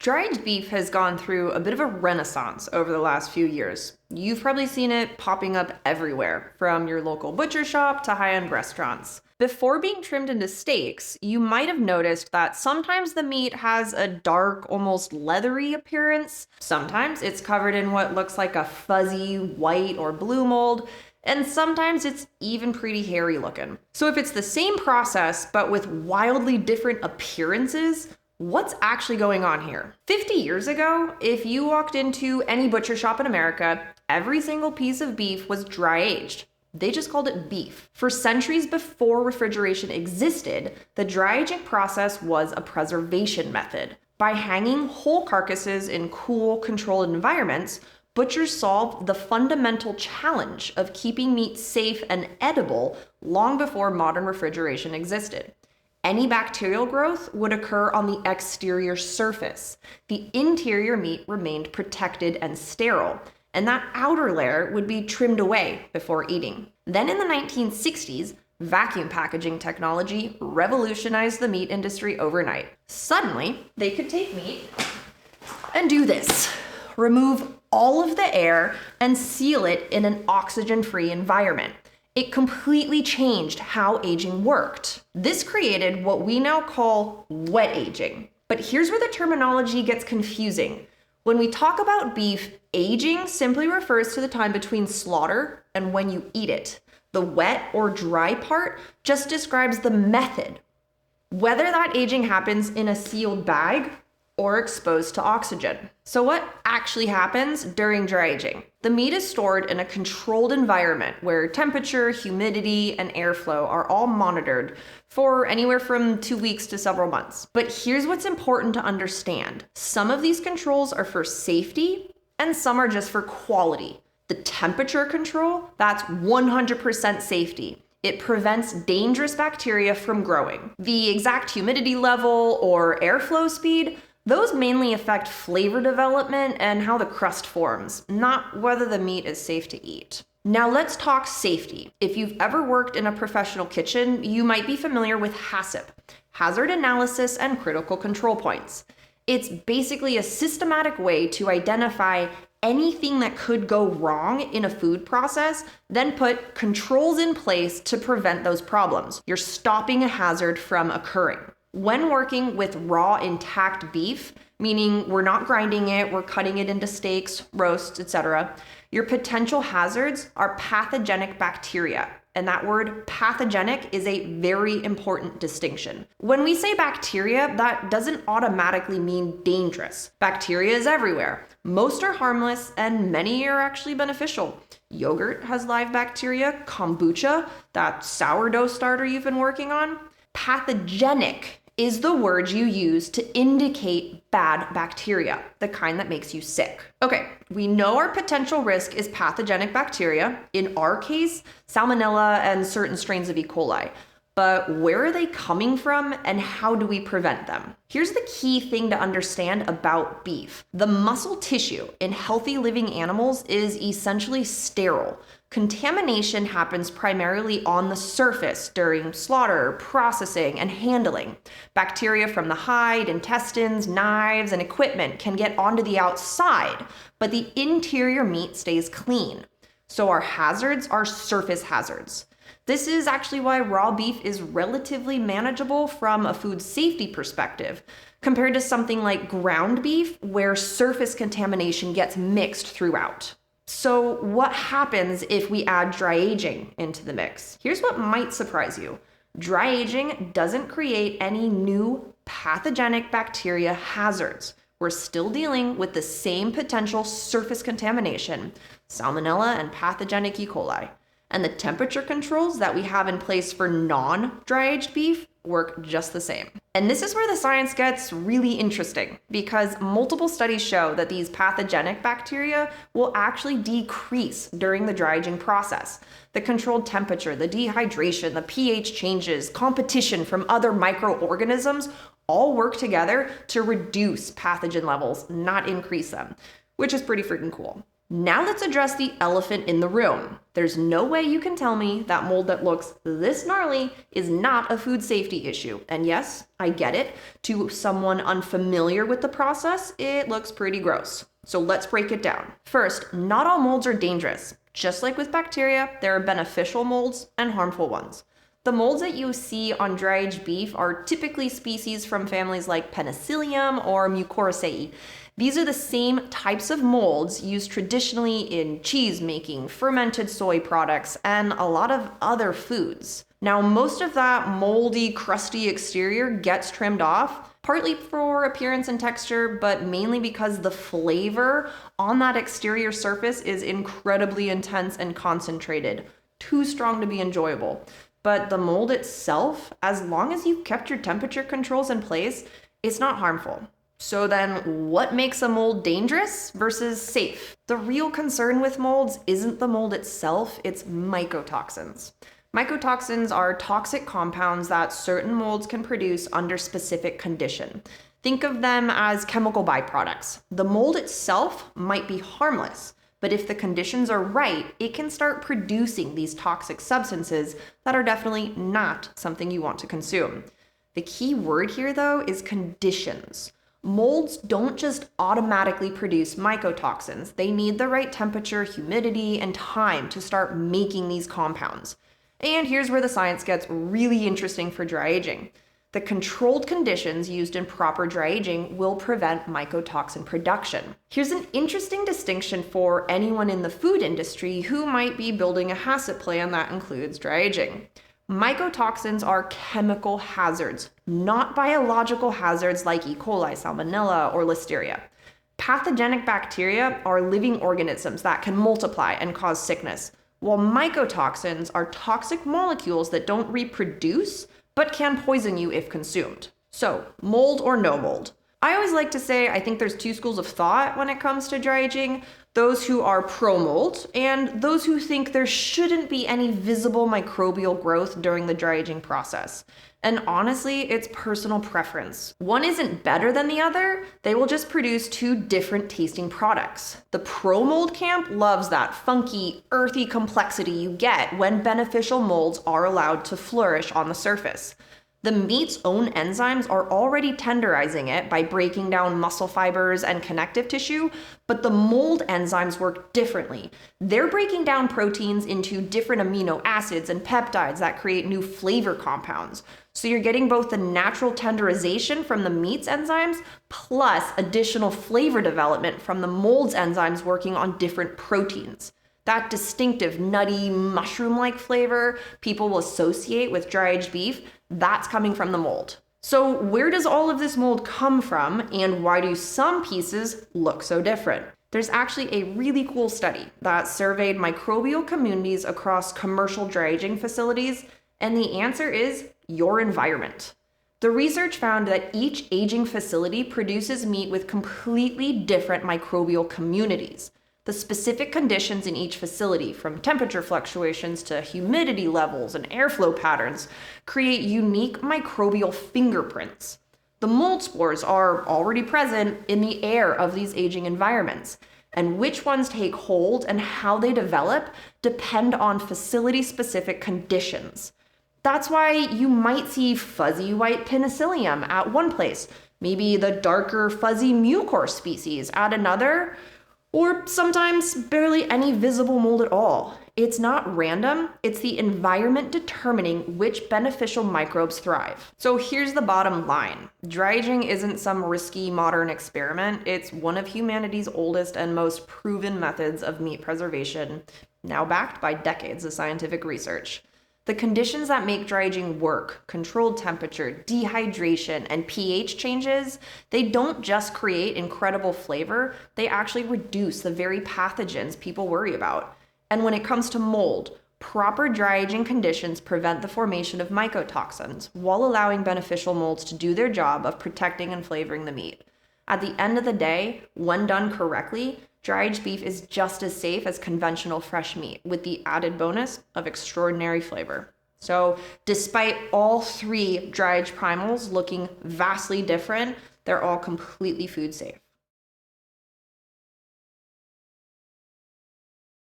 Dry-aged beef has gone through a bit of a renaissance over the last few years. You've probably seen it popping up everywhere, from your local butcher shop to high-end restaurants. Before being trimmed into steaks, you might have noticed that sometimes the meat has a dark, almost leathery appearance. Sometimes it's covered in what looks like a fuzzy white or blue mold, and sometimes it's even pretty hairy looking. So if it's the same process, but with wildly different appearances, what's actually going on here? 50 years ago, if you walked into any butcher shop in America, every single piece of beef was dry-aged. They just called it beef. For centuries before refrigeration existed, the dry aging process was a preservation method. By hanging whole carcasses in cool, controlled environments, butchers solved the fundamental challenge of keeping meat safe and edible long before modern refrigeration existed. Any bacterial growth would occur on the exterior surface. The interior meat remained protected and sterile, and that outer layer would be trimmed away before eating. Then in the 1960s, vacuum packaging technology revolutionized the meat industry overnight. Suddenly, they could take meat and do this. Remove all of the air and seal it in an oxygen-free environment. It completely changed how aging worked. This created what we now call wet aging. But here's where the terminology gets confusing. When we talk about beef, aging simply refers to the time between slaughter and when you eat it. The wet or dry part just describes the method, whether that aging happens in a sealed bag or exposed to oxygen. So what actually happens during dry aging? The meat is stored in a controlled environment where temperature, humidity, and airflow are all monitored for anywhere from 2 weeks to several months. But here's what's important to understand. Some of these controls are for safety and some are just for quality. The temperature control, that's 100% safety. It prevents dangerous bacteria from growing. The exact humidity level or airflow speed, those mainly affect flavor development and how the crust forms, not whether the meat is safe to eat. Now let's talk safety. If you've ever worked in a professional kitchen, you might be familiar with HACCP, Hazard Analysis and Critical Control Points. It's basically a systematic way to identify anything that could go wrong in a food process, then put controls in place to prevent those problems. You're stopping a hazard from occurring. When working with raw intact beef, meaning we're not grinding it, we're cutting it into steaks, roasts, etc., your potential hazards are pathogenic bacteria. And that word pathogenic is a very important distinction. When we say bacteria, that doesn't automatically mean dangerous. Bacteria is everywhere. Most are harmless and many are actually beneficial. Yogurt has live bacteria, kombucha, that sourdough starter you've been working on. Pathogenic is the word you use to indicate bad bacteria, the kind that makes you sick. Okay, we know our potential risk is pathogenic bacteria, in our case, Salmonella and certain strains of E. coli. But where are they coming from and how do we prevent them? Here's the key thing to understand about beef. The muscle tissue in healthy living animals is essentially sterile. Contamination happens primarily on the surface during slaughter, processing, and handling. Bacteria from the hide, intestines, knives, and equipment can get onto the outside, but the interior meat stays clean. So our hazards are surface hazards. This is actually why raw beef is relatively manageable from a food safety perspective, compared to something like ground beef, where surface contamination gets mixed throughout. So what happens if we add dry aging into the mix? Here's what might surprise you. Dry aging doesn't create any new pathogenic bacteria hazards. We're still dealing with the same potential surface contamination, Salmonella and pathogenic E. coli. And the temperature controls that we have in place for non-dry aged beef work just the same. And this is where the science gets really interesting, because multiple studies show that these pathogenic bacteria will actually decrease during the dry aging process. The controlled temperature, the dehydration, the pH changes, competition from other microorganisms all work together to reduce pathogen levels, not increase them, which is pretty freaking cool. Now let's address the elephant in the room. There's no way you can tell me that mold that looks this gnarly is not a food safety issue. And yes, I get it. To someone unfamiliar with the process, it looks pretty gross. So let's break it down. First, not all molds are dangerous. Just like with bacteria, there are beneficial molds and harmful ones. The molds that you see on dry-aged beef are typically species from families like Penicillium or Mucoracea. These are the same types of molds used traditionally in cheese making, fermented soy products, and a lot of other foods. Now, most of that moldy, crusty exterior gets trimmed off, partly for appearance and texture, but mainly because the flavor on that exterior surface is incredibly intense and concentrated, too strong to be enjoyable. But the mold itself, as long as you've kept your temperature controls in place, it's not harmful. So then what makes a mold dangerous versus safe? The real concern with molds isn't the mold itself, it's mycotoxins. Mycotoxins are toxic compounds that certain molds can produce under specific condition. Think of them as chemical byproducts. The mold itself might be harmless, but if the conditions are right, it can start producing these toxic substances that are definitely not something you want to consume. The key word here, though, is conditions. Molds don't just automatically produce mycotoxins. They need the right temperature, humidity, and time to start making these compounds. And here's where the science gets really interesting for dry aging. The controlled conditions used in proper dry aging will prevent mycotoxin production. Here's an interesting distinction for anyone in the food industry who might be building a HACCP plan that includes dry aging. Mycotoxins are chemical hazards, not biological hazards like E. coli, salmonella, or listeria. Pathogenic bacteria are living organisms that can multiply and cause sickness, while mycotoxins are toxic molecules that don't reproduce but can poison you if consumed. So, mold or no mold? I always like to say I think there's two schools of thought when it comes to dry aging. Those who are pro-mold and those who think there shouldn't be any visible microbial growth during the dry aging process. And honestly, it's personal preference. One isn't better than the other, they will just produce two different tasting products. The pro-mold camp loves that funky, earthy complexity you get when beneficial molds are allowed to flourish on the surface. The meat's own enzymes are already tenderizing it by breaking down muscle fibers and connective tissue, but the mold enzymes work differently. They're breaking down proteins into different amino acids and peptides that create new flavor compounds. So you're getting both the natural tenderization from the meat's enzymes plus additional flavor development from the mold's enzymes working on different proteins. That distinctive, nutty, mushroom-like flavor people will associate with dry-aged beef, that's coming from the mold. So where does all of this mold come from, and why do some pieces look so different? There's actually a really cool study that surveyed microbial communities across commercial dry aging facilities, and the answer is your environment. The research found that each aging facility produces meat with completely different microbial communities. The specific conditions in each facility, from temperature fluctuations to humidity levels and airflow patterns, create unique microbial fingerprints. The mold spores are already present in the air of these aging environments, and which ones take hold and how they develop depend on facility-specific conditions. That's why you might see fuzzy white Penicillium at one place, maybe the darker fuzzy Mucor species at another, or sometimes barely any visible mold at all. It's not random, it's the environment determining which beneficial microbes thrive. So here's the bottom line. Dry aging isn't some risky modern experiment, it's one of humanity's oldest and most proven methods of meat preservation, now backed by decades of scientific research. The conditions that make dry aging work, controlled temperature, dehydration, and pH changes, they don't just create incredible flavor, they actually reduce the very pathogens people worry about. And when it comes to mold, proper dry aging conditions prevent the formation of mycotoxins while allowing beneficial molds to do their job of protecting and flavoring the meat. At the end of the day, when done correctly, dry-aged beef is just as safe as conventional fresh meat, with the added bonus of extraordinary flavor. So, despite all three dry-aged primals looking vastly different, they're all completely food safe.